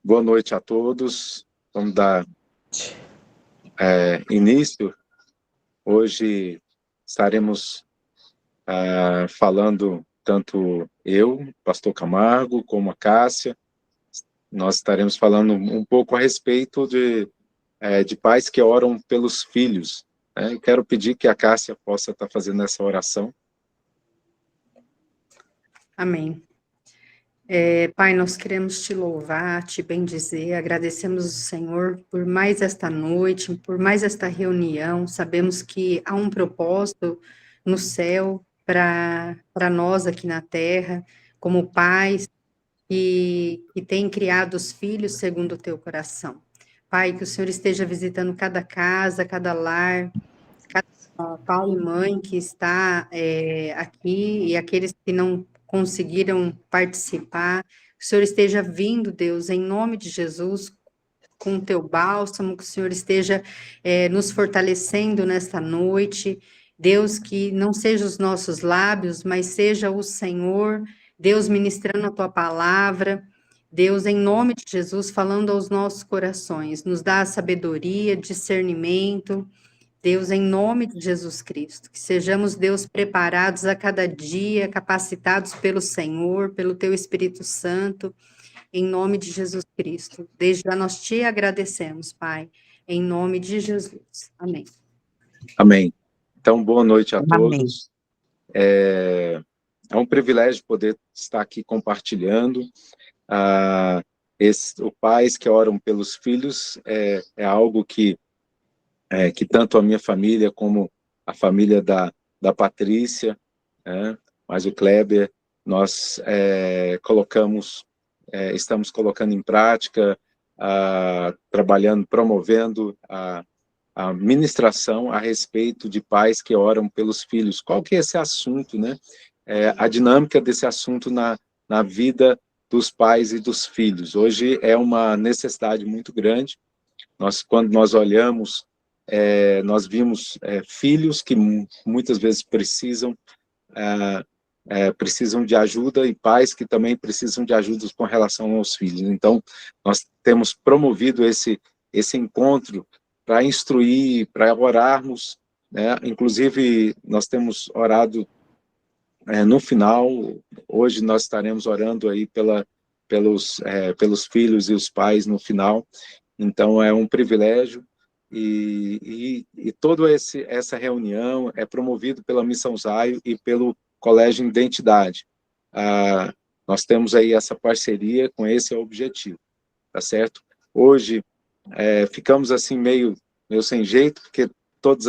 Boa noite a todos. Vamos dar início. Hoje estaremos falando, tanto eu, pastor Camargo, como a Cássia. Nós estaremos falando um pouco a respeito de pais que oram pelos filhos. Eu quero pedir que a Cássia possa estar fazendo essa oração. Amém. Pai, nós queremos te louvar, te bendizer, agradecemos o Senhor por mais esta noite, por mais esta reunião. Sabemos que há um propósito no céu para nós aqui na terra, como pais que têm criado os filhos segundo o teu coração. Pai, que o Senhor esteja visitando cada casa, cada lar, cada pai e mãe que está aqui e aqueles que não conseguiram participar. Que o Senhor esteja vindo, Deus, em nome de Jesus, com o teu bálsamo, que o Senhor esteja nos fortalecendo nesta noite. Deus, que não seja os nossos lábios, mas seja o Senhor, Deus, ministrando a tua palavra. Deus, em nome de Jesus, falando aos nossos corações, nos dá sabedoria, discernimento. Deus, em nome de Jesus Cristo, que sejamos, Deus, preparados a cada dia, capacitados pelo Senhor, pelo Teu Espírito Santo, em nome de Jesus Cristo. Desde já nós te agradecemos, Pai, em nome de Jesus. Amém. Amém. Então, boa noite a Amém. todos. É um privilégio poder estar aqui compartilhando. Os pais que oram pelos filhos é algo que tanto a minha família como a família da Patrícia, mas o Kleber, nós estamos colocando em prática, trabalhando, promovendo a ministração a respeito de pais que oram pelos filhos. Qual que é esse assunto, né? A dinâmica desse assunto na vida dos pais e dos filhos. Hoje é uma necessidade muito grande. Quando nós olhamos, nós vimos filhos que muitas vezes precisam de ajuda e pais que também precisam de ajuda com relação aos filhos. Então, nós temos promovido esse encontro para instruir, para orarmos, né? Inclusive, nós temos orado no final. Hoje nós estaremos orando aí pelos filhos e os pais no final. Então, é um privilégio. E toda essa reunião é promovido pela Missão Zaio e pelo Colégio Identidade. Nós temos aí essa parceria com esse objetivo, tá certo? Hoje, ficamos assim meio sem jeito, porque todas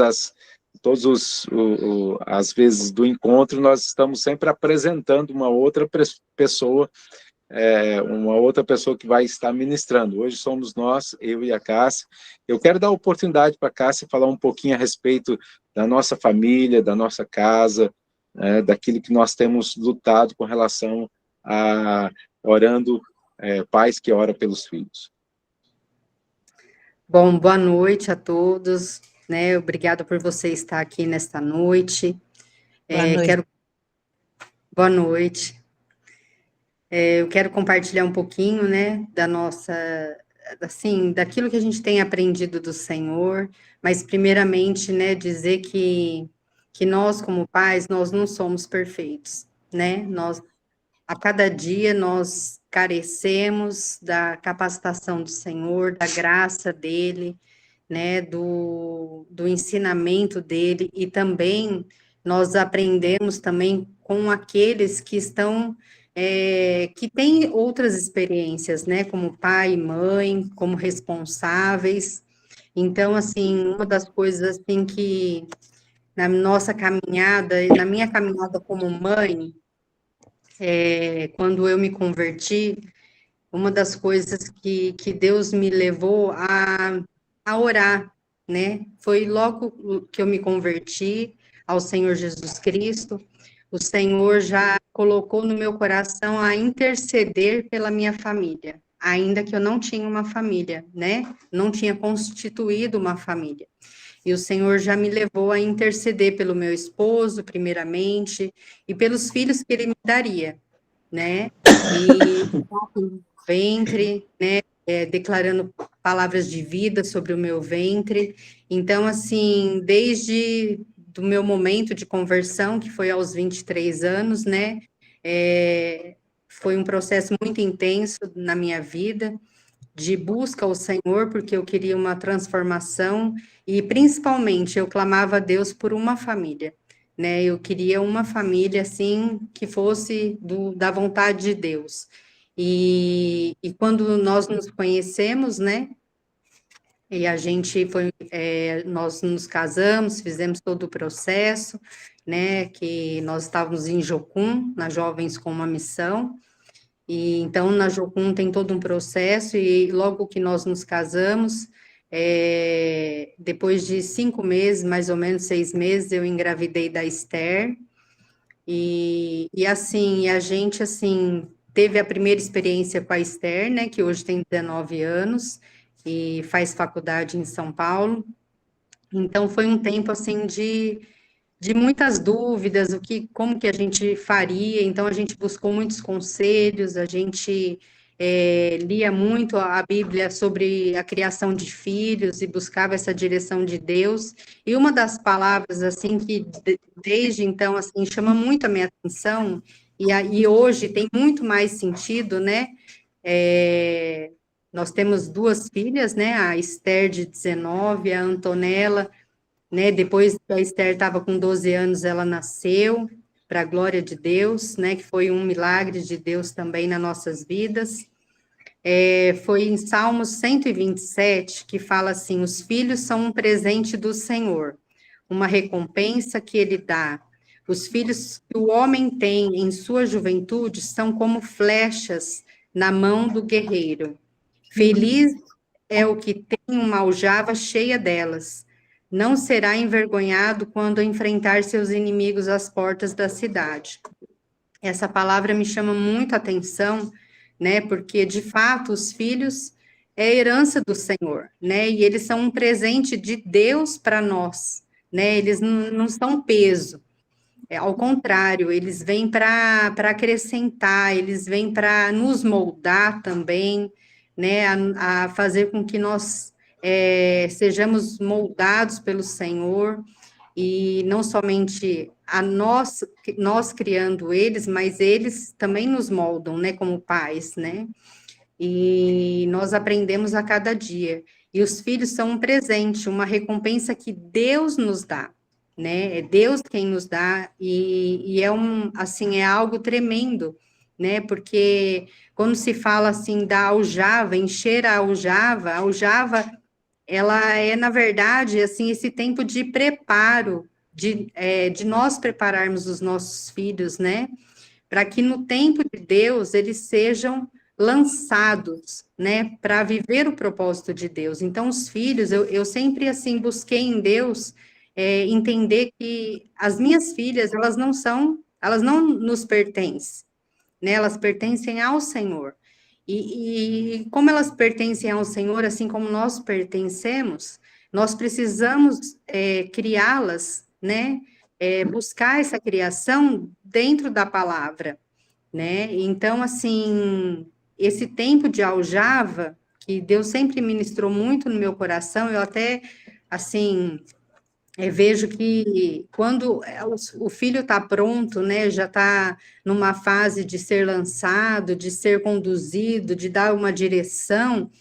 as vezes do encontro, nós estamos sempre apresentando uma outra pessoa que vai estar ministrando. Hoje somos nós, eu e a Cássia. Eu quero dar a oportunidade para a Cássia falar um pouquinho a respeito da nossa família, da nossa casa, daquilo que nós temos lutado com relação a orando, pais que oram pelos filhos. Bom, boa noite a todos, né? Obrigada por você estar aqui nesta noite. Boa noite. Boa noite. Eu quero compartilhar um pouquinho, né, da nossa, assim, daquilo que a gente tem aprendido do Senhor, mas primeiramente, né, dizer que nós, como pais, nós não somos perfeitos, né? A cada dia, nós carecemos da capacitação do Senhor, da graça dEle, né, do ensinamento dEle, e também nós aprendemos também com aqueles que estão que têm outras experiências, né, como pai e mãe, como responsáveis. Então, assim, uma das coisas, assim, que na nossa caminhada, na minha caminhada como mãe, quando eu me converti, uma das coisas que Deus me levou a orar, né, foi logo que eu me converti ao Senhor Jesus Cristo, o Senhor já colocou no meu coração a interceder pela minha família, ainda que eu não tinha uma família, né? Não tinha constituído uma família. E o Senhor já me levou a interceder pelo meu esposo, primeiramente, e pelos filhos que ele me daria, né? E no ventre, né? Declarando palavras de vida sobre o meu ventre. Então, assim, desde do meu momento de conversão, que foi aos 23 anos, né? Foi um processo muito intenso na minha vida, de busca ao Senhor, porque eu queria uma transformação, e principalmente eu clamava a Deus por uma família, né? Eu queria uma família, assim, que fosse da vontade de Deus. E quando nós nos conhecemos, né? E a gente foi, nós nos casamos, fizemos todo o processo, né? Que nós estávamos em Jocum, na Jovens com uma Missão, e então na Jocum tem todo um processo, e logo que nós nos casamos, depois de 5 meses, mais ou menos 6 meses, eu engravidei da Esther, e assim, a gente assim teve a primeira experiência com a Esther, né, que hoje tem 19 anos e faz faculdade em São Paulo. Então foi um tempo assim de muitas dúvidas, como que a gente faria. Então a gente buscou muitos conselhos, a gente lia muito a Bíblia sobre a criação de filhos e buscava essa direção de Deus. E uma das palavras assim que desde então assim chama muito a minha atenção, e hoje tem muito mais sentido, né? Nós temos 2 filhas, né? A Esther de 19, a Antonella, né? Depois que a Esther estava com 12 anos, ela nasceu, para a glória de Deus, né? Que foi um milagre de Deus também nas nossas vidas. Foi em Salmos 127 que fala assim: os filhos são um presente do Senhor, uma recompensa que ele dá. Os filhos que o homem tem em sua juventude são como flechas na mão do guerreiro. Feliz é o que tem uma aljava cheia delas. Não será envergonhado quando enfrentar seus inimigos às portas da cidade. Essa palavra me chama muito a atenção, né? Porque, de fato, os filhos é a herança do Senhor, né? E eles são um presente de Deus para nós, né? Eles não são peso. Ao contrário, eles vêm para acrescentar, eles vêm para nos moldar também, né, a fazer com que nós sejamos moldados pelo Senhor, e não somente nós criando eles, mas eles também nos moldam, né, como pais, né, e nós aprendemos a cada dia. E os filhos são um presente, uma recompensa que Deus nos dá, né? É Deus quem nos dá, e assim, é algo tremendo, né? Porque quando se fala assim da aljava, encher a aljava, ela é, na verdade, assim, esse tempo de preparo, de nós prepararmos os nossos filhos, né? Para que no tempo de Deus eles sejam lançados, né, para viver o propósito de Deus. Então, os filhos, eu sempre, assim, busquei em Deus entender que as minhas filhas, elas não nos pertencem, né, elas pertencem ao Senhor. E como elas pertencem ao Senhor, assim como nós pertencemos, nós precisamos criá-las, né, buscar essa criação dentro da palavra, né? Então, assim, esse tempo de aljava, que Deus sempre ministrou muito no meu coração, eu até, assim, vejo que quando o filho está pronto, né, já está numa fase de ser lançado, de ser conduzido, de dar uma direção,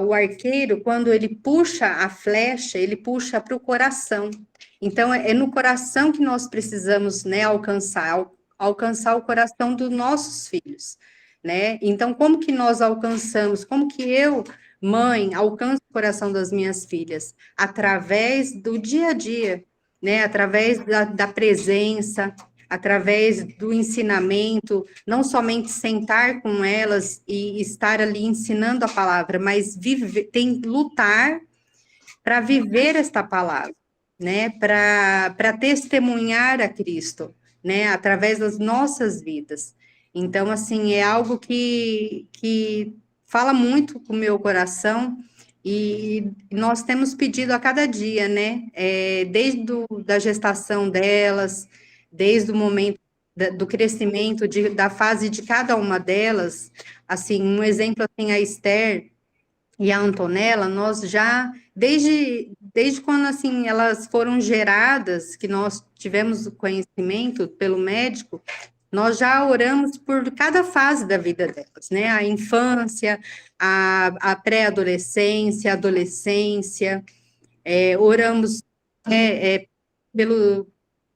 o arqueiro, quando ele puxa a flecha, ele puxa para o coração. Então, é no coração que nós precisamos, né, alcançar o coração dos nossos filhos, né? Então, como que nós alcançamos? Como que eu, mãe, alcanço o coração das minhas filhas? Através do dia a dia, né? Através da presença, através do ensinamento, não somente sentar com elas e estar ali ensinando a palavra, mas lutar para viver esta palavra, né? Para testemunhar a Cristo, né? Através das nossas vidas. Então, assim, é algo que fala muito com o meu coração, e nós temos pedido a cada dia, né? Desde da gestação delas, desde o momento do crescimento, da fase de cada uma delas, assim, um exemplo, assim, a Esther e a Antonella, nós já, desde quando, assim, elas foram geradas, que nós tivemos o conhecimento pelo médico, nós já oramos por cada fase da vida delas, né? A infância, a pré-adolescência, a adolescência, oramos pelo,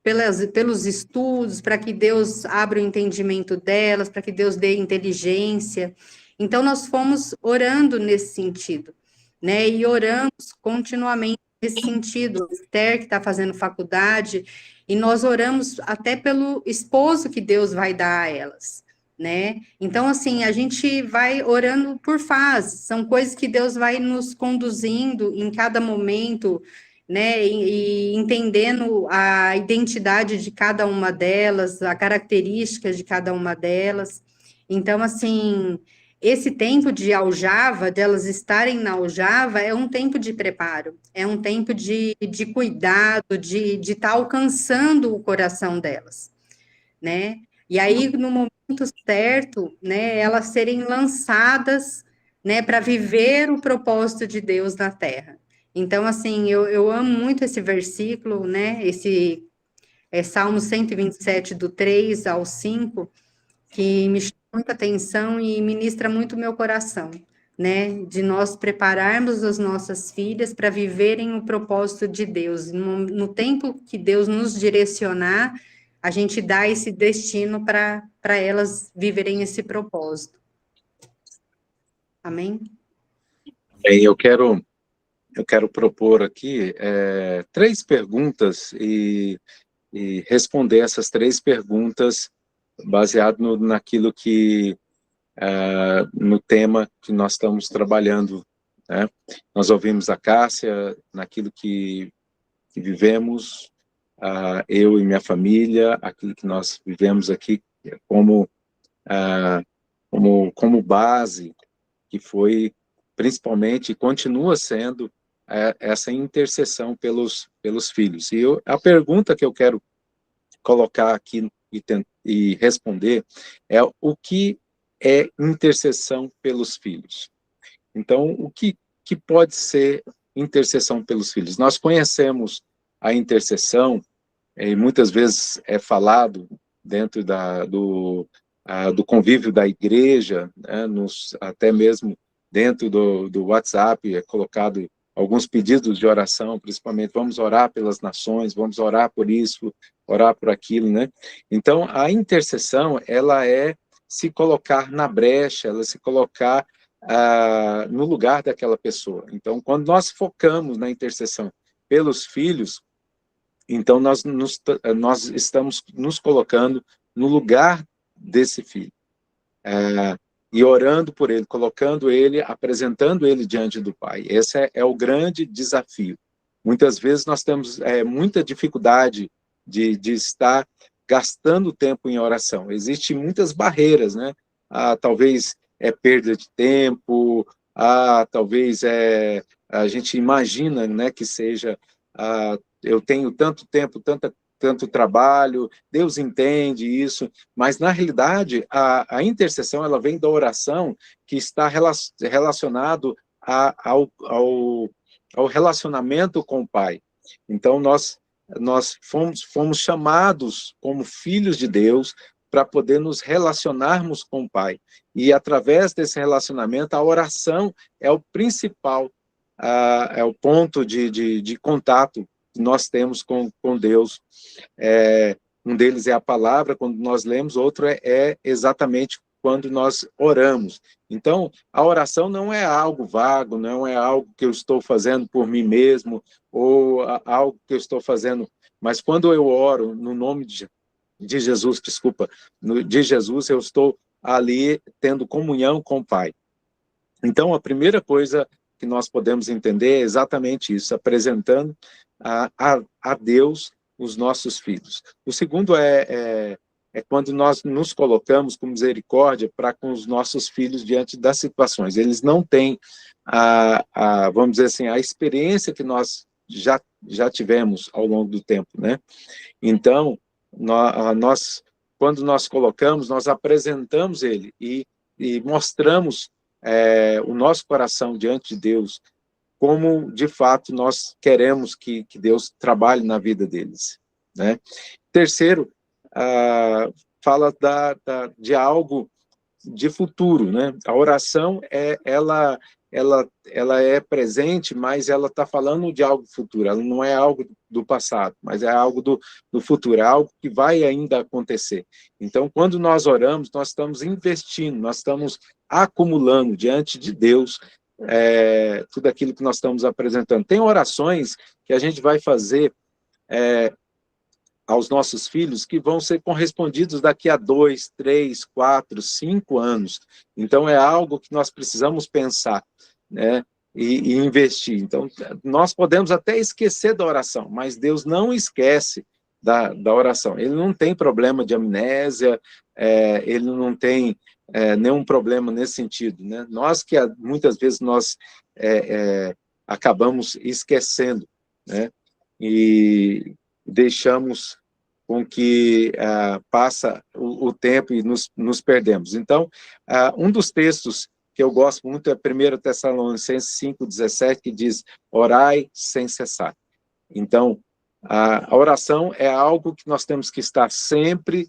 pelos estudos, para que Deus abra o entendimento delas, para que Deus dê inteligência. Então, nós fomos orando nesse sentido, né? E oramos continuamente nesse sentido. Esther, que está fazendo faculdade, e nós oramos até pelo esposo que Deus vai dar a elas, né? Então, assim, a gente vai orando por fases, são coisas que Deus vai nos conduzindo em cada momento, né, e entendendo a identidade de cada uma delas, a característica de cada uma delas. Então, assim, esse tempo de aljava, de elas estarem na aljava, é um tempo de preparo, é um tempo de cuidado, de estar alcançando o coração delas, né? E aí, no momento certo, né, elas serem lançadas, né, para viver o propósito de Deus na Terra. Então, assim, eu amo muito esse versículo, né, esse Salmo 127, do 3 ao 5, que me chama muita atenção e ministra muito o meu coração, né, de nós prepararmos as nossas filhas para viverem o propósito de Deus. No tempo que Deus nos direcionar, a gente dá esse destino para elas viverem esse propósito. Amém? Bem, eu quero propor aqui 3 perguntas e responder essas 3 perguntas baseado naquilo que, no tema que nós estamos trabalhando, né? Nós ouvimos a Cássia, naquilo que vivemos, eu e minha família, aquilo que nós vivemos aqui como base, que foi principalmente, continua sendo essa intercessão pelos filhos. E a pergunta que eu quero colocar aqui e responder é: o que é intercessão pelos filhos? Então, o que pode ser intercessão pelos filhos? Nós conhecemos a intercessão, e muitas vezes é falado dentro do convívio da igreja, né, até mesmo dentro do WhatsApp, é colocado alguns pedidos de oração, principalmente: vamos orar pelas nações, vamos orar por isso, orar por aquilo, né? Então, a intercessão, ela é se colocar na brecha, ela se colocar no lugar daquela pessoa. Então, quando nós focamos na intercessão pelos filhos, então nós estamos nos colocando no lugar desse filho, e orando por ele, colocando ele, apresentando ele diante do Pai. Esse é o grande desafio. Muitas vezes nós temos muita dificuldade de estar gastando tempo em oração. Existem muitas barreiras, né? Talvez perda de tempo, talvez a gente imagina, né, que seja, eu tenho tanto tempo, tanto trabalho, Deus entende isso, mas na realidade a intercessão, ela vem da oração, que está relacionado ao relacionamento com o Pai. Então nós fomos chamados como filhos de Deus para poder nos relacionarmos com o Pai, e através desse relacionamento a oração é o principal, é o ponto de contato que nós temos com Deus. Um deles é a palavra, quando nós lemos; outro é exatamente quando nós oramos. Então, a oração não é algo vago, não é algo que eu estou fazendo por mim mesmo, ou algo que eu estou fazendo, mas quando eu oro no nome de Jesus, de Jesus, eu estou ali tendo comunhão com o Pai. Então, a primeira coisa que nós podemos entender é exatamente isso, apresentando a Deus os nossos filhos. O segundo é quando nós nos colocamos com misericórdia para com os nossos filhos diante das situações. Eles não têm, vamos dizer assim, a experiência que nós já tivemos ao longo do tempo, né? Então, nós quando nós colocamos, nós apresentamos ele e mostramos o nosso coração diante de Deus, como, de fato, nós queremos que Deus trabalhe na vida deles, né? Terceiro, fala de algo de futuro, né? A oração, ela é presente, mas ela está falando de algo futuro, ela não é algo do passado, mas é algo do futuro, é algo que vai ainda acontecer. Então, quando nós oramos, nós estamos investindo, nós estamos acumulando diante de Deus tudo aquilo que nós estamos apresentando. Tem orações que a gente vai fazer aos nossos filhos que vão ser correspondidos daqui a 2, 3, 4, 5 anos. Então, é algo que nós precisamos pensar, né, e investir. Então, nós podemos até esquecer da oração, mas Deus não esquece da oração. Ele não tem problema de amnésia, ele não tem nenhum problema nesse sentido, né? Nós que muitas vezes nós acabamos esquecendo, né? E deixamos com que passa o tempo e nos perdemos. Então, um dos textos que eu gosto muito é 1 Tessalonicenses 5,17, que diz, orai sem cessar. Então, a oração é algo que nós temos que estar sempre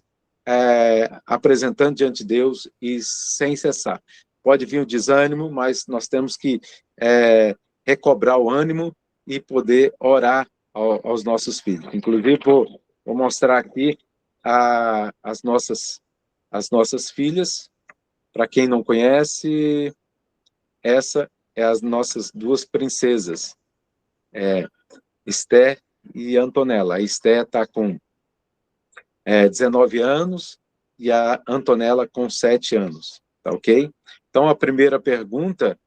apresentando diante de Deus e sem cessar. Pode vir o desânimo, mas nós temos que recobrar o ânimo e poder orar aos nossos filhos. Inclusive, vou mostrar aqui as nossas filhas. Para quem não conhece, essa é as nossas duas princesas, Esther e Antonella. A Esther está com 19 anos e a Antonella com 7 anos, tá ok? Então, a primeira pergunta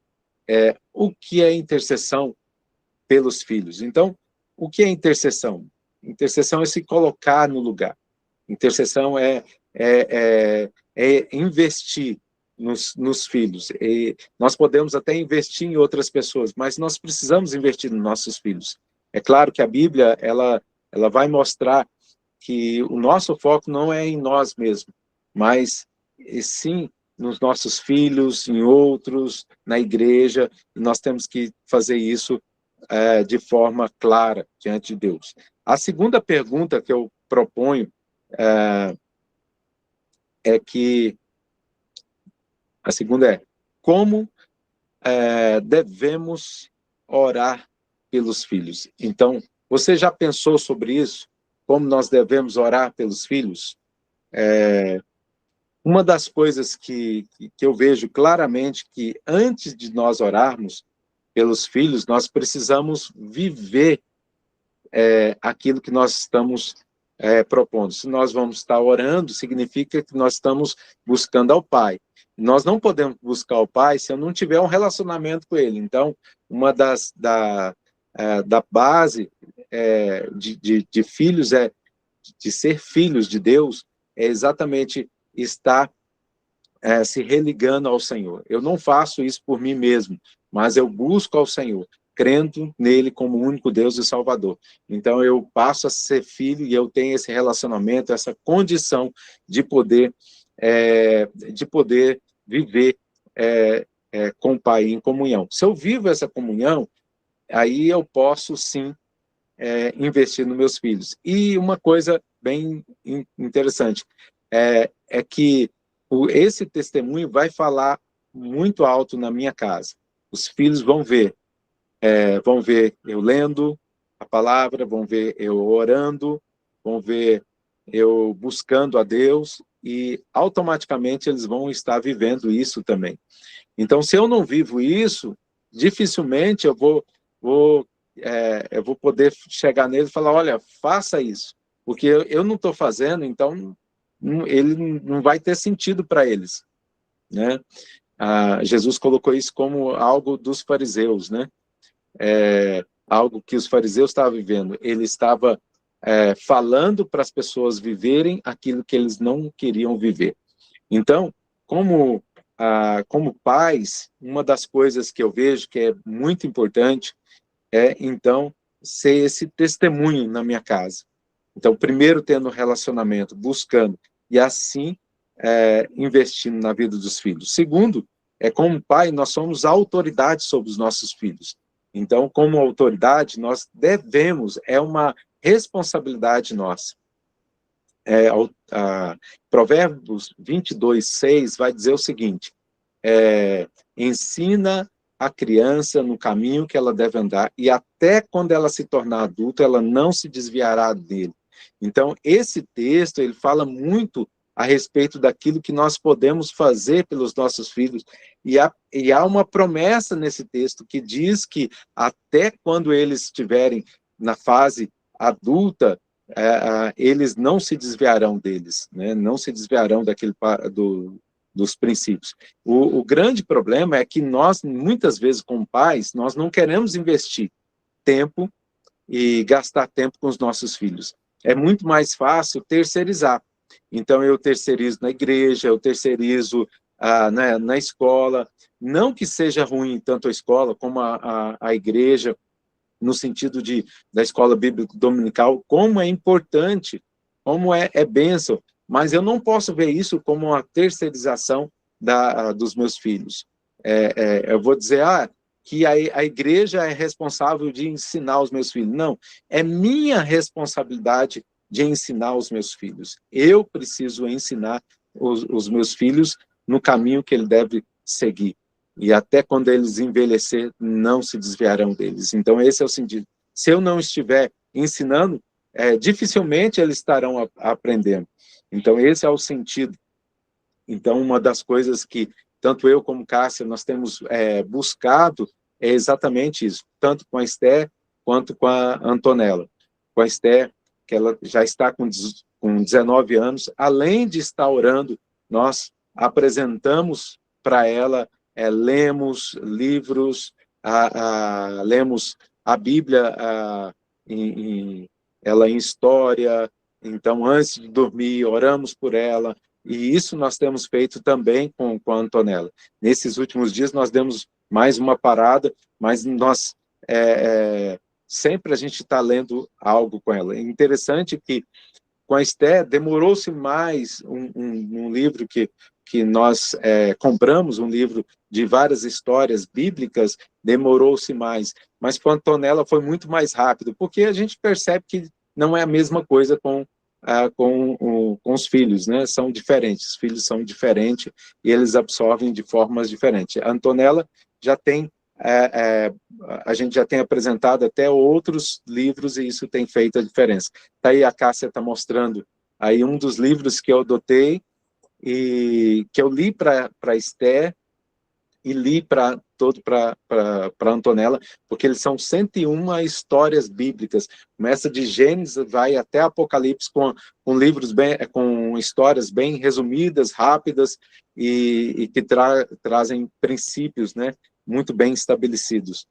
é, o que é intercessão pelos filhos? Então, o que é intercessão? Intercessão é se colocar no lugar. Intercessão é investir nos filhos. E nós podemos até investir em outras pessoas, mas nós precisamos investir nos nossos filhos. É claro que a Bíblia ela vai mostrar que o nosso foco não é em nós mesmos, mas sim nos nossos filhos, em outros, na igreja, e nós temos que fazer isso de forma clara diante de Deus. A segunda pergunta que eu proponho a segunda é, como devemos orar pelos filhos? Então, você já pensou sobre isso? Como nós devemos orar pelos filhos? Uma das coisas que eu vejo claramente que antes de nós orarmos pelos filhos, nós precisamos viver aquilo que nós estamos propondo. Se nós vamos estar orando, significa que nós estamos buscando ao Pai. Nós não podemos buscar o Pai se eu não tiver um relacionamento com Ele. Então, uma da base de filhos de ser filhos de Deus é exatamente estar se religando ao Senhor. Eu não faço isso por mim mesmo, mas eu busco ao Senhor, crendo nele como o único Deus e Salvador. Então eu passo a ser filho e eu tenho esse relacionamento, essa condição de poder viver com o Pai em comunhão. Se eu vivo essa comunhão, aí eu posso sim investir nos meus filhos. E uma coisa bem interessante é que esse testemunho vai falar muito alto na minha casa. Os filhos vão ver eu lendo a palavra, vão ver eu orando, vão ver eu buscando a Deus e automaticamente eles vão estar vivendo isso também. Então, se eu não vivo isso, dificilmente eu vou poder chegar nele e falar, olha, faça isso, porque eu não estou fazendo, então ele não vai ter sentido para eles, né? Jesus colocou isso como algo dos fariseus, né? Algo que os fariseus estavam vivendo. Ele estava falando para as pessoas viverem aquilo que eles não queriam viver. Então, como pais, uma das coisas que eu vejo que é muito importante então, ser esse testemunho na minha casa. Então, primeiro tendo relacionamento, buscando, e assim investindo na vida dos filhos. Segundo, como pai, nós somos a autoridade sobre os nossos filhos. Então, como autoridade, nós devemos, é uma responsabilidade nossa. Provérbios 22:6 vai dizer o seguinte, ensina a criança no caminho que ela deve andar, e até quando ela se tornar adulta, ela não se desviará dele. Então, esse texto, ele fala muito a respeito daquilo que nós podemos fazer pelos nossos filhos, e há uma promessa nesse texto que diz que até quando eles estiverem na fase adulta, eles não se desviarão deles, né? Não se desviarão dos princípios. O grande problema é que nós, muitas vezes, como pais, nós não queremos investir tempo e gastar tempo com os nossos filhos. É muito mais fácil terceirizar. Então, eu terceirizo na igreja, eu terceirizo na escola. Não que seja ruim tanto a escola como a igreja, no sentido da escola bíblica dominical, como é importante, como é bênção, mas eu não posso ver isso como uma terceirização dos meus filhos. Eu vou dizer, que a igreja é responsável de ensinar os meus filhos. Não, é minha responsabilidade de ensinar os meus filhos. Eu preciso ensinar os meus filhos no caminho que ele deve seguir. E até quando eles envelhecer, não se desviarão deles. Então, esse é o sentido. Se eu não estiver ensinando, dificilmente eles estarão aprendendo. Então, esse é o sentido. Então, uma das coisas que tanto eu como Cássia, nós temos buscado é exatamente isso, tanto com a Esther quanto com a Antonella. Com a Esther, que ela já está com 19 anos, além de estar orando, nós apresentamos para ela, lemos livros, lemos a Bíblia ela em história, então antes de dormir, oramos por ela, e isso nós temos feito também com a Antonella. Nesses últimos dias nós demos mais uma parada, mas nós sempre a gente está lendo algo com ela. É interessante que com a Esther demorou-se mais um livro que nós compramos, um livro de várias histórias bíblicas, demorou-se mais. Mas com a Antonella foi muito mais rápido, porque a gente percebe que não é a mesma coisa com os filhos, né? São diferentes, os filhos são diferentes e eles absorvem de formas diferentes. A Antonella já tem, a gente já tem apresentado até outros livros e isso tem feito a diferença. Tá aí a Cássia está mostrando aí um dos livros que eu adotei e que eu li para Esther e li para Antonella, porque eles são 101 histórias bíblicas. Começa de Gênesis, vai até Apocalipse, com livros com histórias bem resumidas, rápidas, e que trazem princípios, né, muito bem estabelecidos.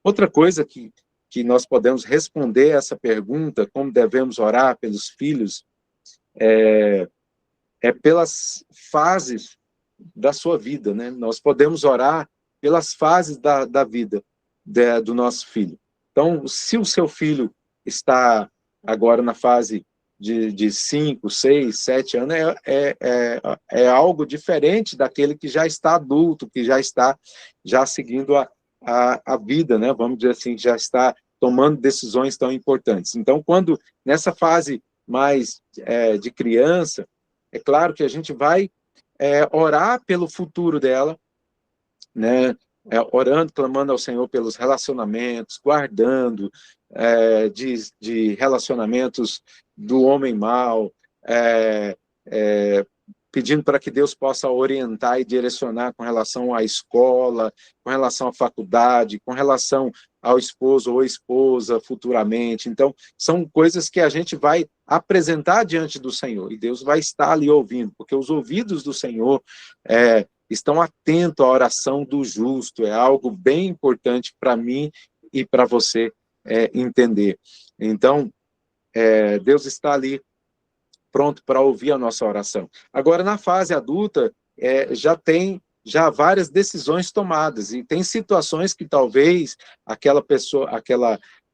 Outra coisa que nós podemos responder essa pergunta, como devemos orar pelos filhos, pelas fases da sua vida, né? Nós podemos orar pelas fases da vida do nosso filho. Então, se o seu filho está agora na fase de 5, 6, 7 anos, é algo diferente daquele que já está adulto, que já está seguindo a vida, né? Vamos dizer assim, já está tomando decisões tão importantes. Então, quando nessa fase mais de criança, é claro que a gente vai orar pelo futuro dela, né? Orando, clamando ao Senhor pelos relacionamentos, guardando de relacionamentos do homem mau, pedindo para que Deus possa orientar e direcionar com relação à escola, com relação à faculdade, com relação ao esposo ou esposa futuramente. Então, são coisas que a gente vai apresentar diante do Senhor, e Deus vai estar ali ouvindo, porque os ouvidos do Senhor estão atentos à oração do justo, é algo bem importante para mim e para você entender. Então, Deus está ali pronto para ouvir a nossa oração. Agora, na fase adulta, já tem várias decisões tomadas, e tem situações que talvez aquela pessoa,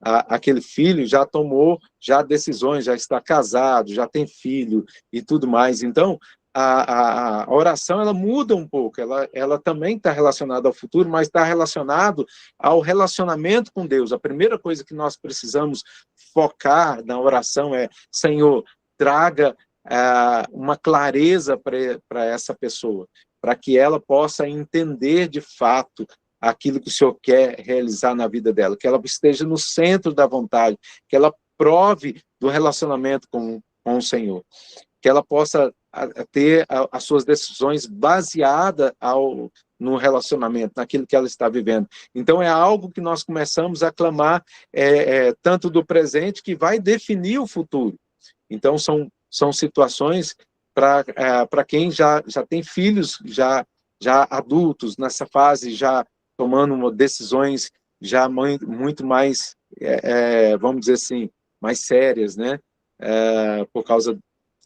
aquele filho já tomou já decisões, já está casado, já tem filho e tudo mais. Então, a oração, ela muda um pouco, ela também está relacionada ao futuro, mas está relacionado ao relacionamento com Deus. A primeira coisa que nós precisamos focar na oração é: Senhor, traga uma clareza para essa pessoa, para que ela possa entender de fato aquilo que o Senhor quer realizar na vida dela, que ela esteja no centro da vontade, que ela prove do relacionamento com o Senhor, que ela possa ter as suas decisões baseadas no relacionamento, naquilo que ela está vivendo. Então, é algo que nós começamos a clamar, tanto do presente, que vai definir o futuro. Então, são situações para quem já tem filhos, já adultos, nessa fase, já tomando decisões já muito mais, vamos dizer assim, mais sérias, né? Por causa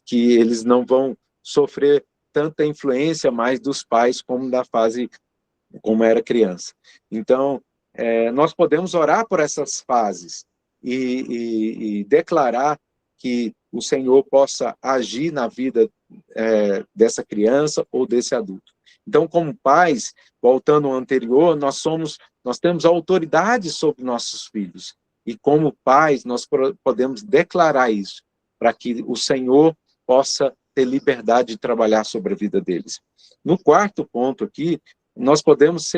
que eles não vão sofrer tanta influência mais dos pais como da fase como era criança. Então, nós podemos orar por essas fases e declarar que o Senhor possa agir na vida dessa criança ou desse adulto. Então, como pais, voltando ao anterior, nós temos autoridade sobre nossos filhos. E como pais, nós podemos declarar isso, para que o Senhor possa ter liberdade de trabalhar sobre a vida deles. No quarto ponto aqui, nós podemos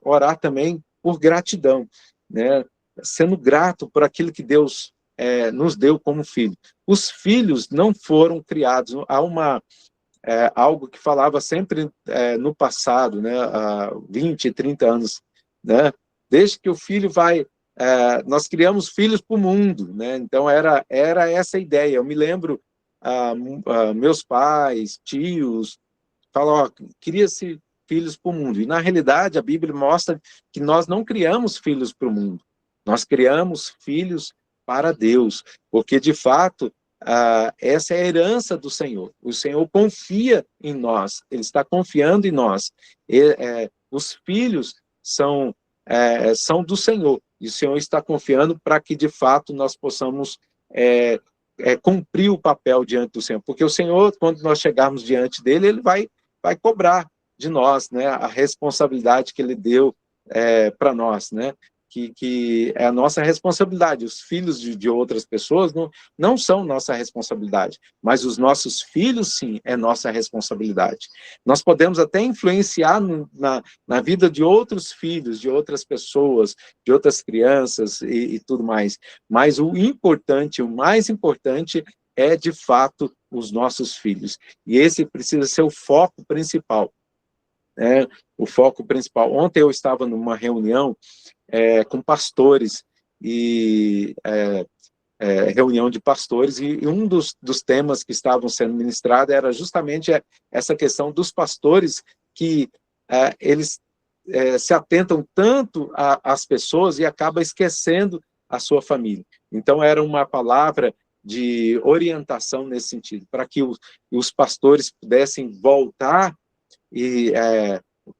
orar também por gratidão, né? Sendo grato por aquilo que Deus nos deu como filho. Os filhos não foram criados. Há algo que falava sempre no passado, né, há 20, 30 anos, né? Desde que o filho nós criamos filhos para o mundo, né? Então era essa a ideia. Eu me lembro, meus pais, tios, falam, cria-se filhos para o mundo. E na realidade a Bíblia mostra que nós não criamos filhos para o mundo, nós criamos filhos para Deus, porque de fato essa é a herança do Senhor. O Senhor confia em nós, Ele está confiando em nós. Os filhos são do Senhor, e o Senhor está confiando para que, de fato, nós possamos cumprir o papel diante do Senhor. Porque o Senhor, quando nós chegarmos diante dEle, Ele vai cobrar de nós, né, a responsabilidade que Ele deu para nós, né? Que é a nossa responsabilidade. Os filhos de outras pessoas não são nossa responsabilidade, mas os nossos filhos, sim, é nossa responsabilidade. Nós podemos até influenciar na vida de outros filhos, de outras pessoas, de outras crianças e tudo mais, mas o mais importante é, de fato, os nossos filhos. E esse precisa ser o foco principal. O foco principal. Ontem eu estava numa reunião com pastores, reunião de pastores, e um dos temas que estavam sendo ministrados era justamente essa questão dos pastores, que eles se atentam tanto às pessoas e acabam esquecendo a sua família. Então era uma palavra de orientação nesse sentido, para que os pastores pudessem voltar e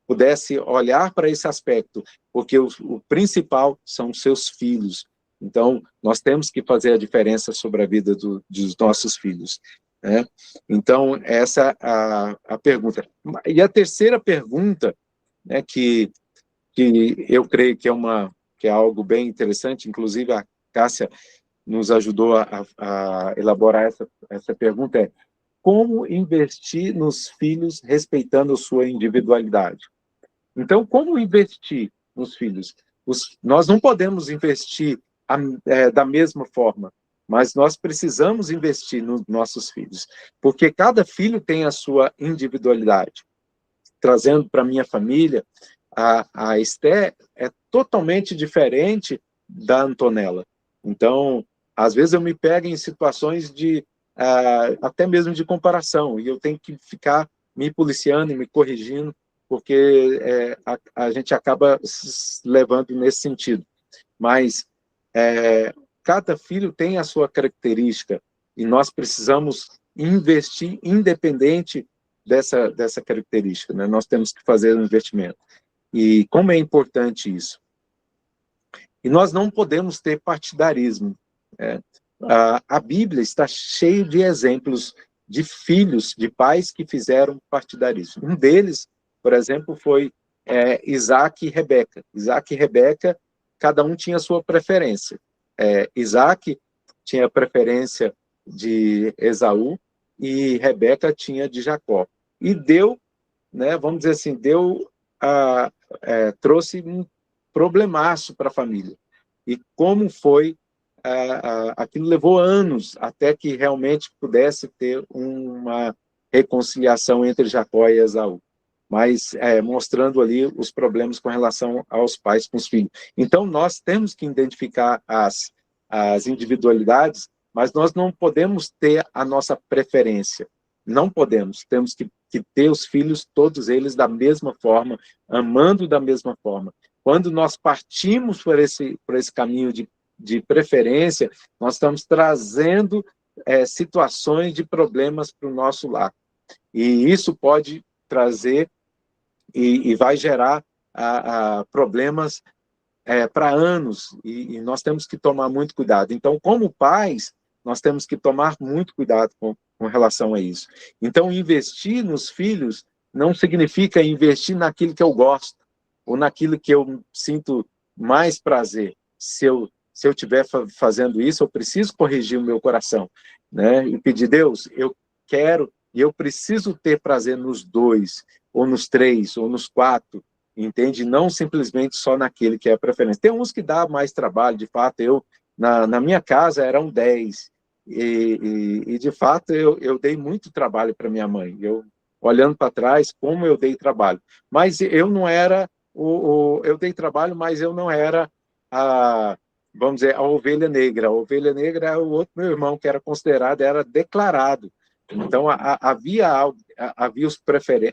pudesse olhar para esse aspecto, porque o principal são os seus filhos. Então, nós temos que fazer a diferença sobre a vida dos nossos filhos, né? Então, essa é a pergunta. E a terceira pergunta, né, que eu creio que é algo bem interessante, inclusive a Cássia nos ajudou a elaborar essa pergunta, é: como investir nos filhos respeitando a sua individualidade? Então, como investir nos filhos? Nós não podemos investir da mesma forma, mas nós precisamos investir nos nossos filhos, porque cada filho tem a sua individualidade. Trazendo para a minha família, a Esté é totalmente diferente da Antonella. Então, às vezes eu me pego em situações até mesmo de comparação, e eu tenho que ficar me policiando e me corrigindo, porque a gente acaba se levando nesse sentido. Mas cada filho tem a sua característica, e nós precisamos investir independente dessa característica, né? Nós temos que fazer um investimento. E como é importante isso? E nós não podemos ter partidarismo. A Bíblia está cheia de exemplos de filhos, de pais que fizeram partidarismo. Um deles, por exemplo, foi Isaac e Rebeca. Isaac e Rebeca, cada um tinha sua preferência. Isaac tinha preferência de Esaú e Rebeca tinha de Jacó. E deu, né, vamos dizer assim, trouxe um problemaço para a família. E como foi, aquilo levou anos até que realmente pudesse ter uma reconciliação entre Jacó e Esaú, mas mostrando ali os problemas com relação aos pais com os filhos. Então, nós temos que identificar as individualidades, mas nós não podemos ter a nossa preferência. Não podemos. Temos que ter os filhos, todos eles, da mesma forma, amando da mesma forma. Quando nós partimos por esse caminho de preferência, nós estamos trazendo situações de problemas para o nosso lar. E isso pode trazer e vai gerar problemas para anos, e nós temos que tomar muito cuidado. Então, como pais, nós temos que tomar muito cuidado com relação a isso. Então, investir nos filhos não significa investir naquilo que eu gosto, ou naquilo que eu sinto mais prazer. Se eu estiver fazendo isso, eu preciso corrigir o meu coração, né? E pedir, Deus, eu quero e eu preciso ter prazer nos 2, ou nos 3, ou nos 4, entende? Não simplesmente só naquele que é a preferência. Tem uns que dá mais trabalho, de fato, na minha casa eram 10, e de fato eu dei muito trabalho para minha mãe, olhando para trás, como eu dei trabalho. Mas eu não era, eu dei trabalho, mas eu não era vamos dizer, a ovelha negra. A ovelha negra é o outro meu irmão, que era considerado, era declarado. Então, havia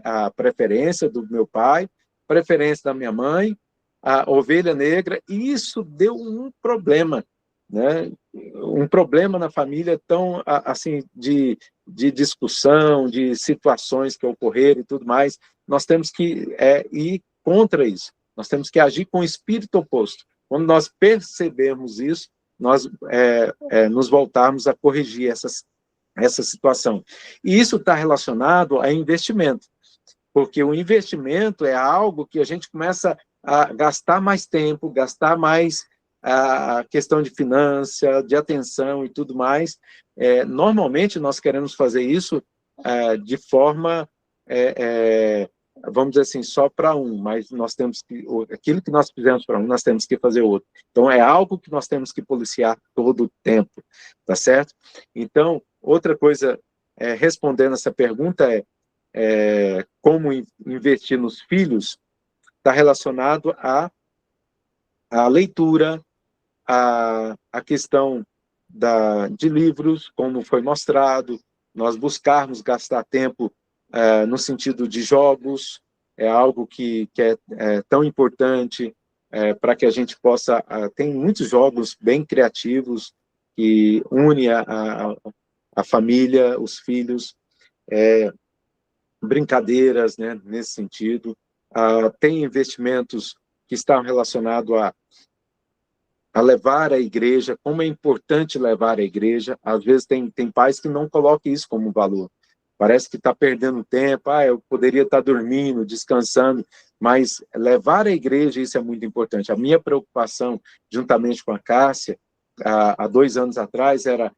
a preferência do meu pai, preferência da minha mãe, a ovelha negra, e isso deu um problema, né? Um problema na família tão, assim, de discussão, de situações que ocorreram e tudo mais. Nós temos que ir contra isso. Nós temos que agir com o espírito oposto. Quando nós percebemos isso, nós nos voltarmos a corrigir essa situação. E isso está relacionado a investimento, porque o investimento é algo que a gente começa a gastar mais tempo, gastar mais a questão de finança, de atenção e tudo mais. Normalmente, nós queremos fazer isso de forma, vamos dizer assim, só para um, mas nós temos que, aquilo que nós fizemos para um, nós temos que fazer outro. Então, é algo que nós temos que policiar todo o tempo, tá certo? Então, outra coisa, respondendo essa pergunta, como investir nos filhos, está relacionado à leitura, à questão de livros, como foi mostrado, nós buscarmos gastar tempo no sentido de jogos, é algo que é tão importante para que a gente possa... tem muitos jogos bem criativos que unem a família, os filhos, brincadeiras, né, nesse sentido. Tem investimentos que estão relacionados a levar a igreja, como é importante levar a igreja. Às vezes tem pais que não colocam isso como valor. Parece que está perdendo tempo, eu poderia estar dormindo, descansando, mas levar a igreja, isso é muito importante. A minha preocupação, juntamente com a Cássia, há 2 anos atrás, era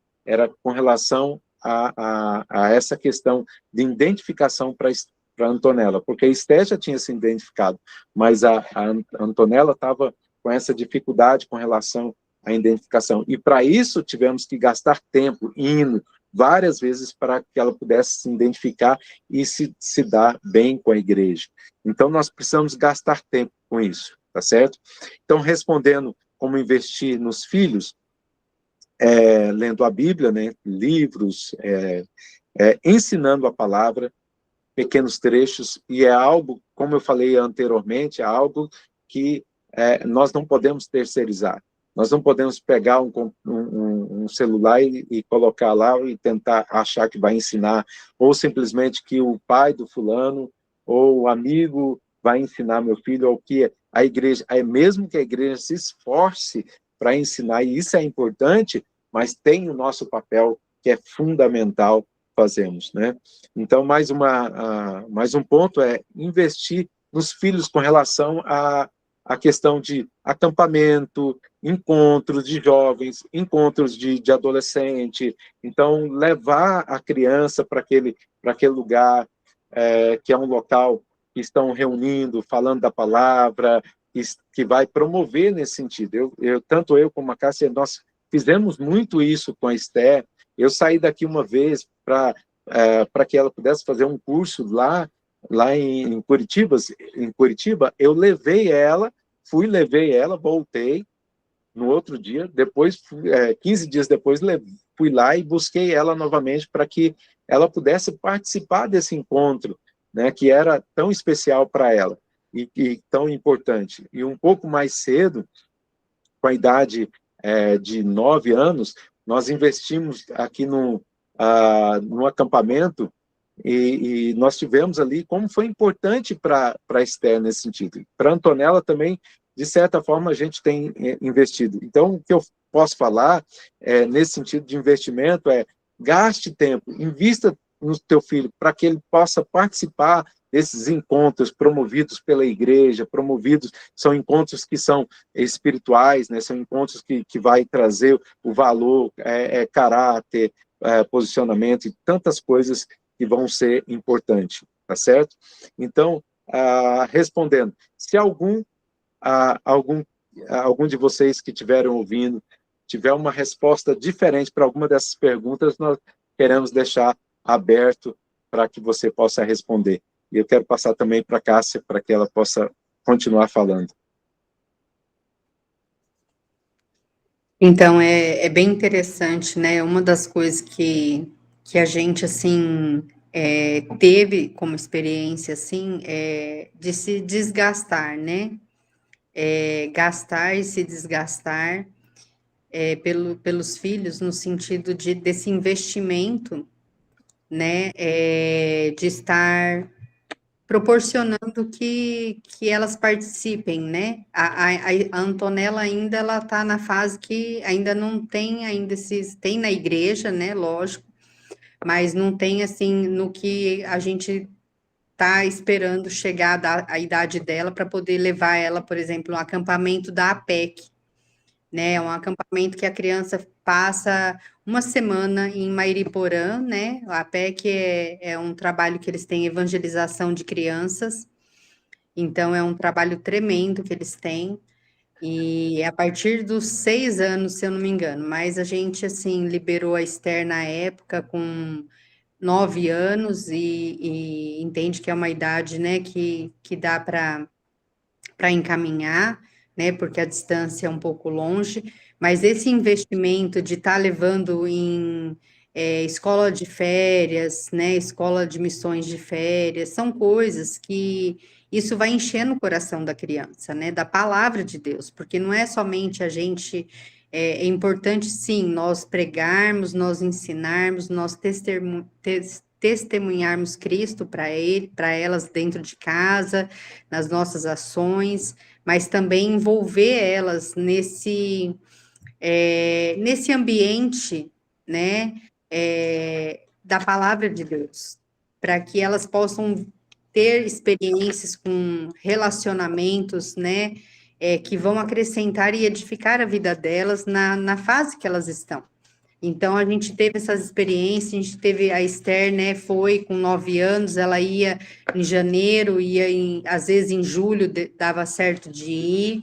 com relação a essa questão de identificação para a Antonella, porque a Esté já tinha se identificado, mas a Antonella estava com essa dificuldade com relação à identificação. E para isso tivemos que gastar tempo, indo várias vezes para que ela pudesse se identificar e se dar bem com a igreja. Então, nós precisamos gastar tempo com isso, tá certo? Então, respondendo como investir nos filhos, lendo a Bíblia, né, livros, ensinando a palavra, pequenos trechos, e é algo, como eu falei anteriormente, é algo que nós não podemos terceirizar. Nós não podemos pegar um celular e colocar lá e tentar achar que vai ensinar, ou simplesmente que o pai do fulano, ou o amigo vai ensinar meu filho, ou que a igreja, mesmo que a igreja se esforce para ensinar, e isso é importante, mas tem o nosso papel que é fundamental fazermos, né? Então, mais um ponto é investir nos filhos com relação à questão de acampamento, encontros de jovens, encontros de adolescente. Então, levar a criança para aquele lugar que é um local que estão reunindo, falando da palavra, que vai promover nesse sentido. Tanto eu como a Cássia, nós fizemos muito isso com a Esther. Eu saí daqui uma vez para que ela pudesse fazer um curso lá em Curitiba. Eu levei ela, voltei no outro dia, depois, 15 dias depois, fui lá e busquei ela novamente para que ela pudesse participar desse encontro, né, que era tão especial para ela e tão importante. E um pouco mais cedo, com a idade de 9 anos, nós investimos aqui num acampamento e nós tivemos ali como foi importante para a Esther nesse sentido. Para a Antonella também, de certa forma, a gente tem investido. Então, o que eu posso falar nesse sentido de investimento gaste tempo, invista no teu filho para que ele possa participar desses encontros promovidos pela igreja, são encontros que são espirituais, né? São encontros que vai trazer o valor, caráter, posicionamento e tantas coisas que vão ser importantes, tá certo? Então, respondendo, se algum de vocês que estiveram ouvindo tiver uma resposta diferente para alguma dessas perguntas, nós queremos deixar aberto para que você possa responder. E eu quero passar também para a Cássia, para que ela possa continuar falando. Então, é bem interessante, né? Uma das coisas que a gente, assim, teve como experiência, assim, de se desgastar, né? Gastar e se desgastar pelos filhos, no sentido desse investimento, né? De estar proporcionando que elas participem, né? A Antonella ainda ela está na fase que ainda não tem ainda tem na igreja, né? Lógico, mas não tem assim no que a gente está esperando chegar a idade dela para poder levar ela, por exemplo, no acampamento da APEC, né? Um acampamento que a criança passa uma semana em Mairiporã, né? A APEC é um trabalho que eles têm evangelização de crianças, então é um trabalho tremendo que eles têm, e a partir dos 6 anos, se eu não me engano, mas a gente, assim, liberou a Esther na época com 9 anos e entende que é uma idade, né, que dá para encaminhar, né, porque a distância é um pouco longe, mas esse investimento de estar levando em escola de férias, né, escola de missões de férias, são coisas que isso vai enchendo o coração da criança, né, da palavra de Deus, porque não é somente a gente, é importante sim, nós pregarmos, nós ensinarmos, nós testemunharmos Cristo para elas dentro de casa, nas nossas ações, mas também envolver elas nesse ambiente, né, da palavra de Deus, para que elas possam ter experiências com relacionamentos, né, que vão acrescentar e edificar a vida delas na fase que elas estão. Então, a gente teve essas experiências, a gente teve a Esther, né, foi com 9 anos, ela ia em janeiro, às vezes em julho, dava certo de ir,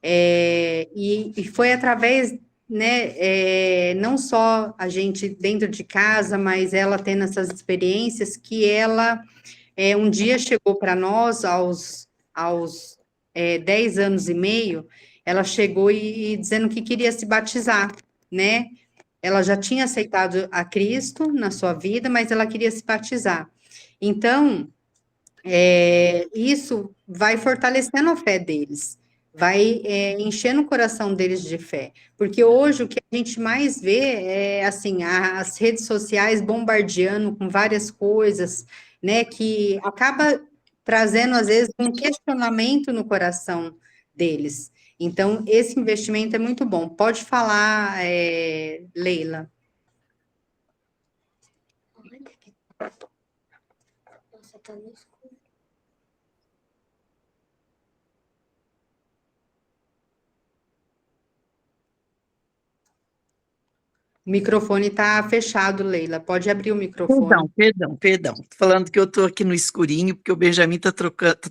e foi através, né, não só a gente dentro de casa, mas ela tendo essas experiências, que ela um dia chegou para nós, aos 10 anos e meio, ela chegou e dizendo que queria se batizar, né? Ela já tinha aceitado a Cristo na sua vida, mas ela queria se batizar. Então, isso vai fortalecendo a fé deles, vai enchendo o coração deles de fé. Porque hoje o que a gente mais vê é assim, as redes sociais bombardeando com várias coisas, né? Que acaba trazendo, às vezes, um questionamento no coração deles. Então, esse investimento é muito bom. Pode falar, Leila. Nossa, tá no escuro. O microfone está fechado, Leila. Pode abrir o microfone. Perdão. Falando que eu estou aqui no escurinho, porque o Benjamin está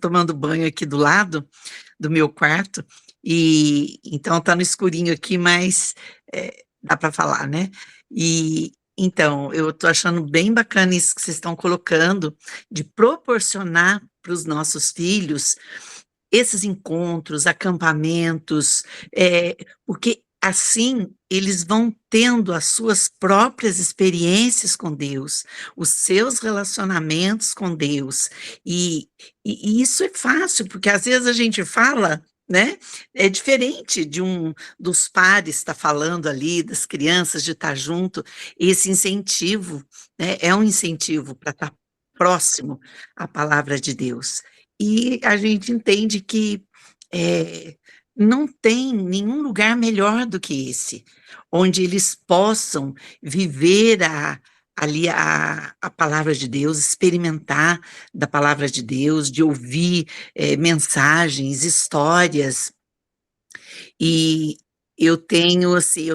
tomando banho aqui do lado do meu quarto, e então está no escurinho aqui, mas dá para falar, né? E então, eu estou achando bem bacana isso que vocês estão colocando, de proporcionar para os nossos filhos esses encontros, acampamentos, porque assim eles vão tendo as suas próprias experiências com Deus, os seus relacionamentos com Deus, e isso é fácil, porque às vezes a gente fala, né, é diferente dos pares estar falando ali, das crianças de estar junto, esse incentivo, né, é um incentivo para estar próximo à palavra de Deus. E a gente entende que não tem nenhum lugar melhor do que esse, onde eles possam viver ali a palavra de Deus, experimentar da palavra de Deus, de ouvir mensagens, histórias. E eu tenho, assim,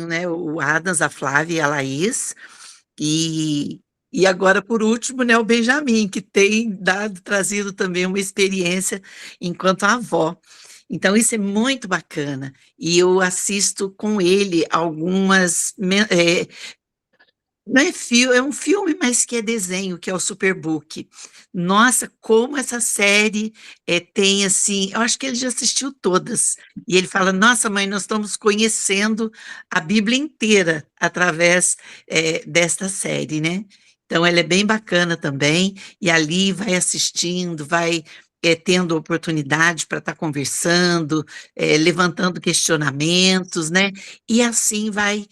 né, o Adams, a Flávia e a Laís, e agora, por último, né, o Benjamin, que tem trazido também uma experiência enquanto avó. Então, isso é muito bacana. E eu assisto com ele algumas. Não é filme, é um filme, mas que é desenho, que é o Superbook. Nossa, como essa série tem assim. Eu acho que ele já assistiu todas. E ele fala: Nossa, mãe, nós estamos conhecendo a Bíblia inteira através desta série, né? Então, ela é bem bacana também. E ali vai assistindo, vai tendo oportunidade para estar conversando, levantando questionamentos, né? E assim vai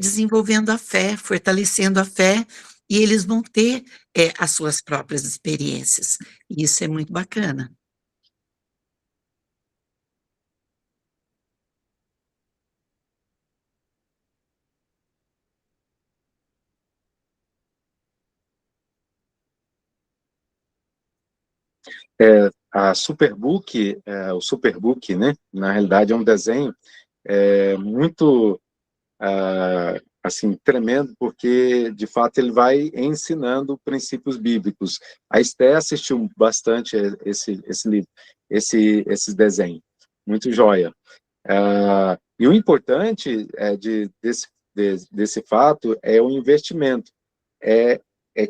desenvolvendo a fé, fortalecendo a fé, e eles vão ter as suas próprias experiências. E isso é muito bacana. A Superbook, o Superbook, né, na realidade é um desenho muito assim, tremendo, porque de fato ele vai ensinando princípios bíblicos. A Esté assistiu bastante esse livro, esse desenho, muito joia. E o importante desse fato é o investimento, é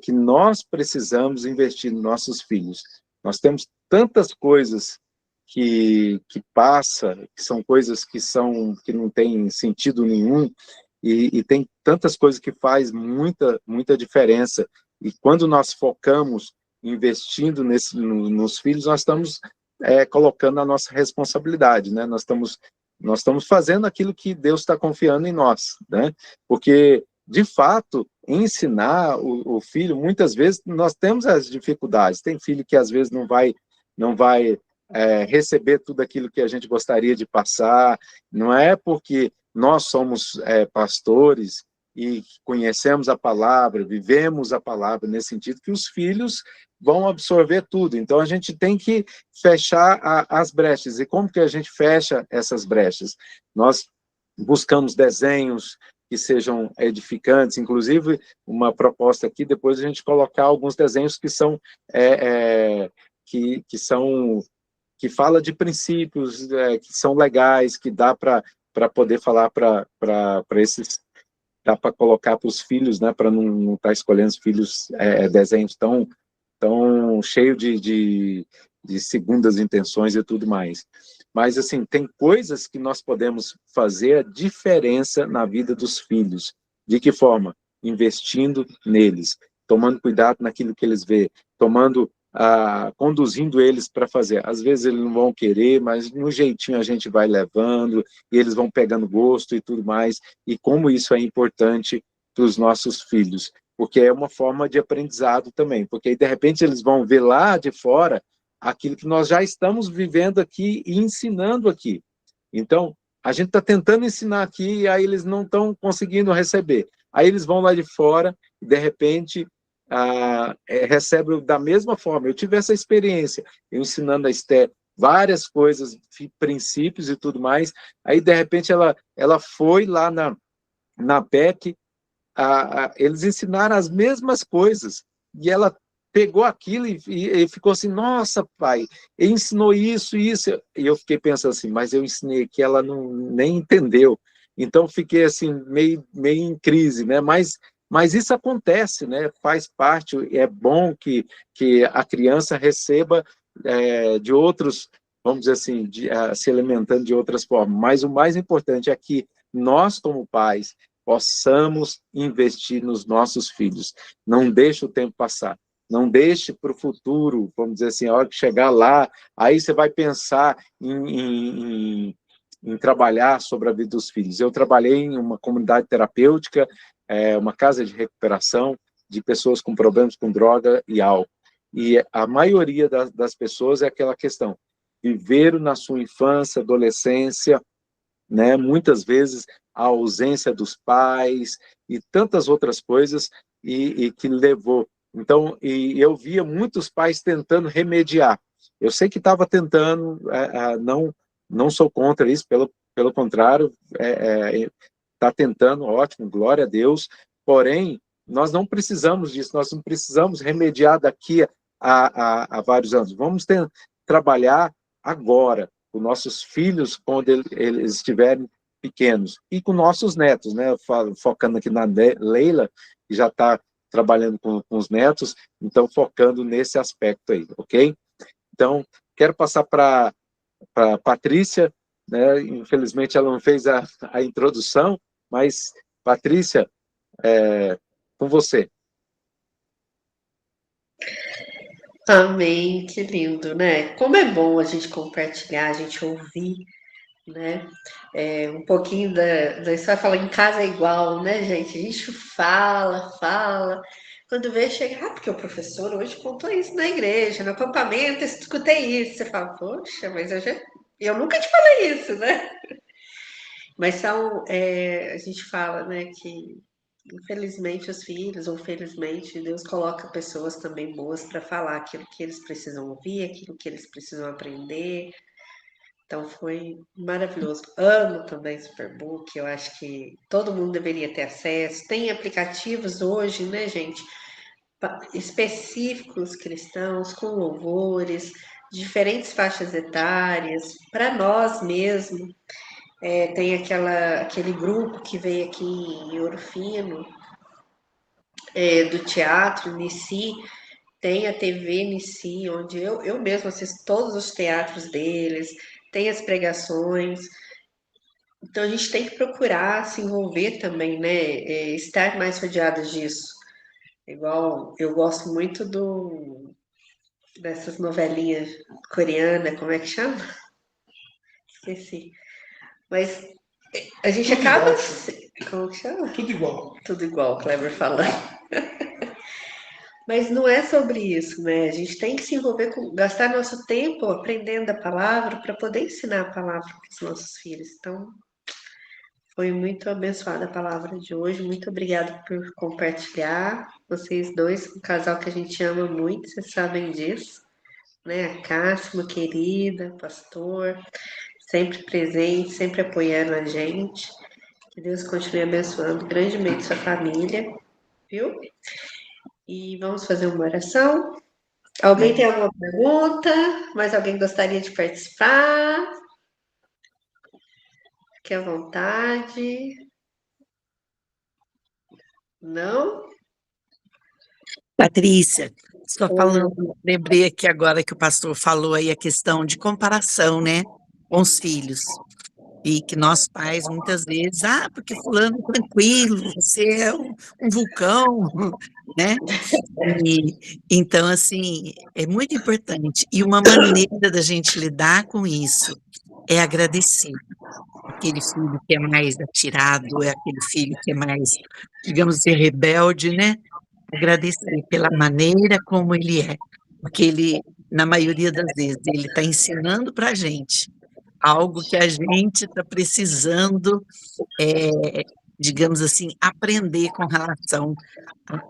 que nós precisamos investir nos nossos filhos. Nós temos tantas coisas que que são coisas que não têm sentido nenhum, e tem tantas coisas que faz muita diferença. E quando nós focamos investindo nos filhos, nós estamos colocando a nossa responsabilidade, né? Nós estamos fazendo aquilo que Deus está confiando em nós, né? Porque, de fato, ensinar o filho, muitas vezes nós temos as dificuldades. Tem filho que às vezes não vai receber tudo aquilo que a gente gostaria de passar. Não é porque nós somos pastores e conhecemos a palavra, vivemos a palavra nesse sentido, que os filhos vão absorver tudo. Então, a gente tem que fechar as brechas. E como que a gente fecha essas brechas? Nós buscamos desenhos que sejam edificantes, inclusive uma proposta aqui, depois a gente colocar alguns desenhos que são que fala de princípios que são legais, que dá para poder falar para esses, dá para colocar para os filhos, né, para não estar escolhendo os filhos desenhos tão cheio de segundas intenções e tudo mais. Mas, assim, tem coisas que nós podemos fazer a diferença na vida dos filhos. De que forma? Investindo neles, tomando cuidado naquilo que eles vê, conduzindo eles para fazer. Às vezes eles não vão querer, mas no jeitinho a gente vai levando, e eles vão pegando gosto e tudo mais. E como isso é importante para os nossos filhos, porque é uma forma de aprendizado também, porque aí, de repente, eles vão ver lá de fora aquilo que nós já estamos vivendo aqui e ensinando aqui. Então, a gente está tentando ensinar aqui e aí eles não estão conseguindo receber. Aí eles vão lá de fora e, de repente, recebem da mesma forma. Eu tive essa experiência, eu ensinando a Esther várias coisas, princípios e tudo mais, aí, de repente, ela foi lá na PEC, eles ensinaram as mesmas coisas, e ela pegou aquilo e ficou assim, nossa, pai, ele ensinou isso, e eu fiquei pensando assim, mas eu ensinei que ela nem entendeu, então fiquei assim, meio em crise, né, mas isso acontece, né, faz parte, é bom que a criança receba de outros, vamos dizer assim, se alimentando de outras formas, mas o mais importante é que nós, como pais, possamos investir nos nossos filhos. Não deixe o tempo passar. Não deixe para o futuro, vamos dizer assim, a hora que chegar lá, aí você vai pensar em trabalhar sobre a vida dos filhos. Eu trabalhei em uma comunidade terapêutica, uma casa de recuperação de pessoas com problemas com droga e álcool. E a maioria das pessoas é aquela questão, viveram na sua infância, adolescência, né, muitas vezes a ausência dos pais e tantas outras coisas e que levou. Então, e eu via muitos pais tentando remediar. Eu sei que estava tentando, não sou contra isso, pelo contrário, está tentando, ótimo, glória a Deus, porém, nós não precisamos disso, nós não precisamos remediar daqui a vários anos. Vamos trabalhar agora, com nossos filhos, quando eles estiverem pequenos, e com nossos netos, né? Focando aqui na Leila, que já está trabalhando com os netos, então focando nesse aspecto aí, ok? Então, quero passar para a Patrícia, né? Infelizmente ela não fez a introdução, mas, Patrícia, com você. Amém, que lindo, né? Como é bom a gente compartilhar, a gente ouvir, né? Um pouquinho você vai falar em casa é igual, né, gente? A gente fala. Quando vê, chega, porque o professor hoje contou isso na igreja, no acampamento, eu escutei isso. Você fala, poxa, mas eu nunca te falei isso, né? Mas a gente fala, né, que infelizmente os filhos, ou felizmente, Deus coloca pessoas também boas para falar aquilo que eles precisam ouvir, aquilo que eles precisam aprender. Então foi maravilhoso. Amo também Superbook, eu acho que todo mundo deveria ter acesso. Tem aplicativos hoje, né, gente, específicos cristãos, com louvores, diferentes faixas etárias, para nós mesmo. Tem aquele grupo que veio aqui em Ouro Fino, do teatro Nissi, tem a TV Nissi, onde eu mesmo assisto todos os teatros deles, tem as pregações. Então a gente tem que procurar se envolver também, né? Estar mais rodeado disso. Igual eu gosto muito dessas novelinhas coreanas, como é que chama? Esqueci. Mas a gente tudo acaba. Igual. Como que chama? Tudo igual. Tudo igual, Kleber falando. Mas não é sobre isso, né? A gente tem que se envolver gastar nosso tempo aprendendo a palavra para poder ensinar a palavra para os nossos filhos. Então, foi muito abençoada a palavra de hoje. Muito obrigada por compartilhar. Vocês dois, um casal que a gente ama muito, vocês sabem disso, né? A Cássia, uma querida, pastor, sempre presente, sempre apoiando a gente. Que Deus continue abençoando grandemente sua família, viu? E vamos fazer uma oração. Alguém tem alguma pergunta? Mais alguém gostaria de participar? Fique à vontade. Não? Patrícia, só falando, lembrei aqui agora que o pastor falou aí a questão de comparação, né, com os filhos. E que nós pais, muitas vezes, porque fulano é tranquilo, você é um vulcão, né? Então, assim, é muito importante. E uma maneira da gente lidar com isso é agradecer. Aquele filho que é mais atirado, é aquele filho que é mais, digamos assim, rebelde, né? Agradecer pela maneira como ele é. Porque ele, na maioria das vezes, ele está ensinando para a gente algo que a gente está precisando, digamos assim, aprender com relação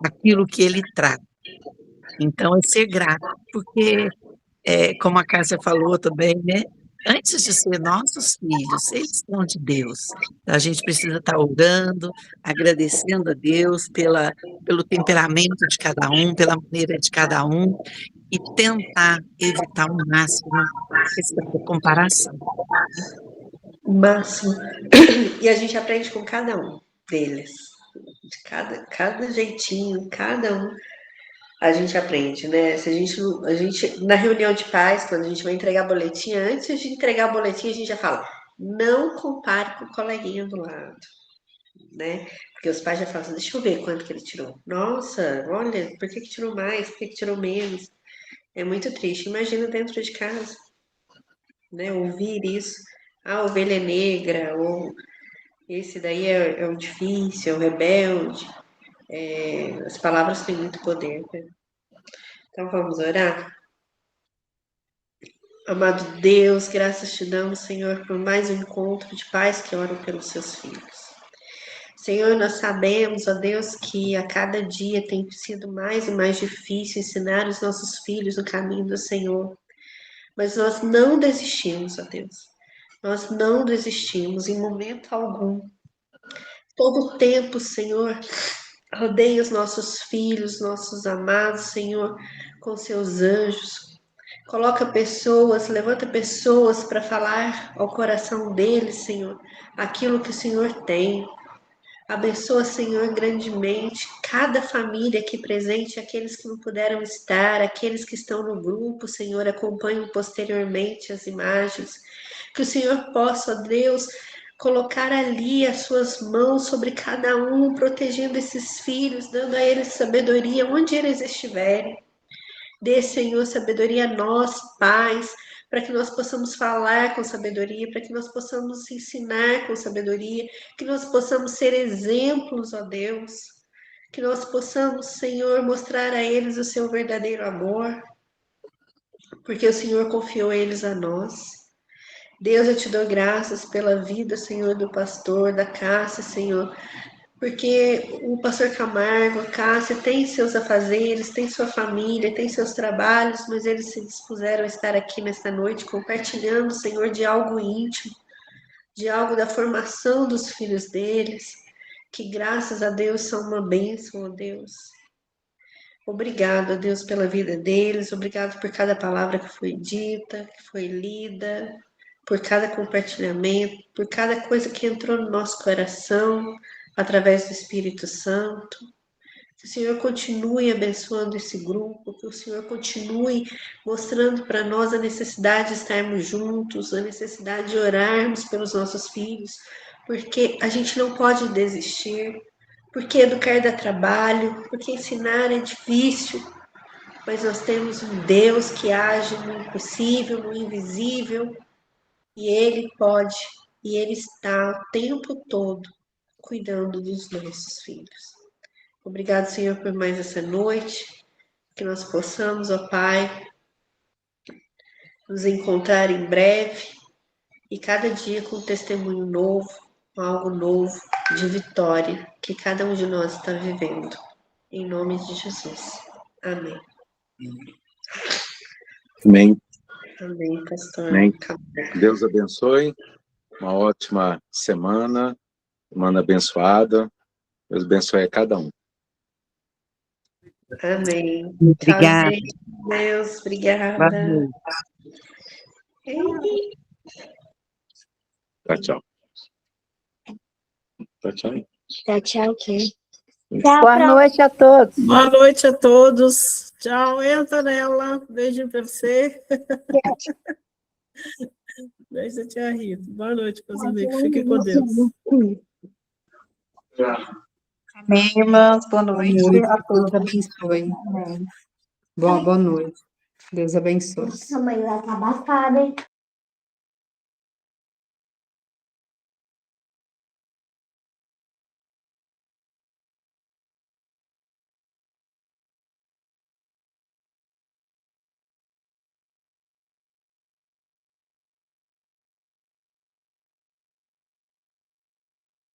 àquilo que ele traz. Então, é ser grato, porque, como a Cássia falou também, né? Antes de ser nossos filhos, eles são de Deus. A gente precisa estar orando, agradecendo a Deus pelo temperamento de cada um, pela maneira de cada um, e tentar evitar ao máximo a questão da comparação. O máximo. E a gente aprende com cada um deles. De cada jeitinho, cada um, a gente aprende, né? Se a gente, na reunião de pais, quando a gente vai entregar boletim, antes de entregar o boletim, a gente já fala, não compare com o coleguinha do lado, né? Porque os pais já falam assim, deixa eu ver quanto que ele tirou. Nossa, olha, por que tirou mais? Por que tirou menos? É muito triste. Imagina dentro de casa, né? Ouvir isso. A ovelha negra, ou esse daí é o difícil, é o rebelde. As palavras têm muito poder, né? Então vamos orar? Amado Deus, graças te damos, Senhor, por mais um encontro de pais que oram pelos seus filhos. Senhor, nós sabemos, ó Deus, que a cada dia tem sido mais e mais difícil ensinar os nossos filhos o caminho do Senhor. Mas nós não desistimos, ó Deus. Nós não desistimos em momento algum. Todo o tempo, Senhor, rodeia os nossos filhos, nossos amados, Senhor, com seus anjos. Coloca pessoas, levanta pessoas para falar ao coração deles, Senhor, aquilo que o Senhor tem. Abençoa, Senhor, grandemente cada família aqui presente, aqueles que não puderam estar, aqueles que estão no grupo, Senhor, acompanham posteriormente as imagens. Que o Senhor possa, ó Deus, colocar ali as suas mãos sobre cada um, protegendo esses filhos, dando a eles sabedoria onde eles estiverem. Dê, Senhor, sabedoria a nós, pais, para que nós possamos falar com sabedoria, para que nós possamos ensinar com sabedoria, que nós possamos ser exemplos, ó Deus, que nós possamos, Senhor, mostrar a eles o seu verdadeiro amor, porque o Senhor confiou eles a nós. Deus, eu te dou graças pela vida, Senhor, do pastor, da Cássia, Senhor, porque o pastor Camargo, a Cássia, tem seus afazeres, tem sua família, tem seus trabalhos, mas eles se dispuseram a estar aqui nesta noite compartilhando, Senhor, de algo íntimo, de algo da formação dos filhos deles, que graças a Deus são uma bênção, ó Deus. Obrigado, ó Deus, pela vida deles, obrigado por cada palavra que foi dita, que foi lida, por cada compartilhamento, por cada coisa que entrou no nosso coração, através do Espírito Santo. Que o Senhor continue abençoando esse grupo, que o Senhor continue mostrando para nós a necessidade de estarmos juntos, a necessidade de orarmos pelos nossos filhos, porque a gente não pode desistir, porque educar dá trabalho, porque ensinar é difícil, mas nós temos um Deus que age no impossível, no invisível, e Ele pode, e Ele está o tempo todo cuidando dos nossos filhos. Obrigado, Senhor, por mais essa noite, que nós possamos, ó Pai, nos encontrar em breve e cada dia com um testemunho novo, com algo novo de vitória que cada um de nós está vivendo. Em nome de Jesus. Amém. Amém. Amém, pastor. Amém. Deus abençoe. Uma ótima semana abençoada. Deus abençoe a cada um. Amém. Obrigada. Tchau, gente. Deus, obrigada. Tchau, tchau. Tchau, tchau. Tchau, tchau, ok. Boa noite a todos. Boa noite a todos. Tchau, Antonella. Beijo para você. Beijo da tia Rita. Boa noite, meus amigos. Fiquem com Deus. Amém, irmãs. Boa noite a Deus todos. abençoe. Boa noite. Deus abençoe. Nossa, mãe, vai estar abafada, hein?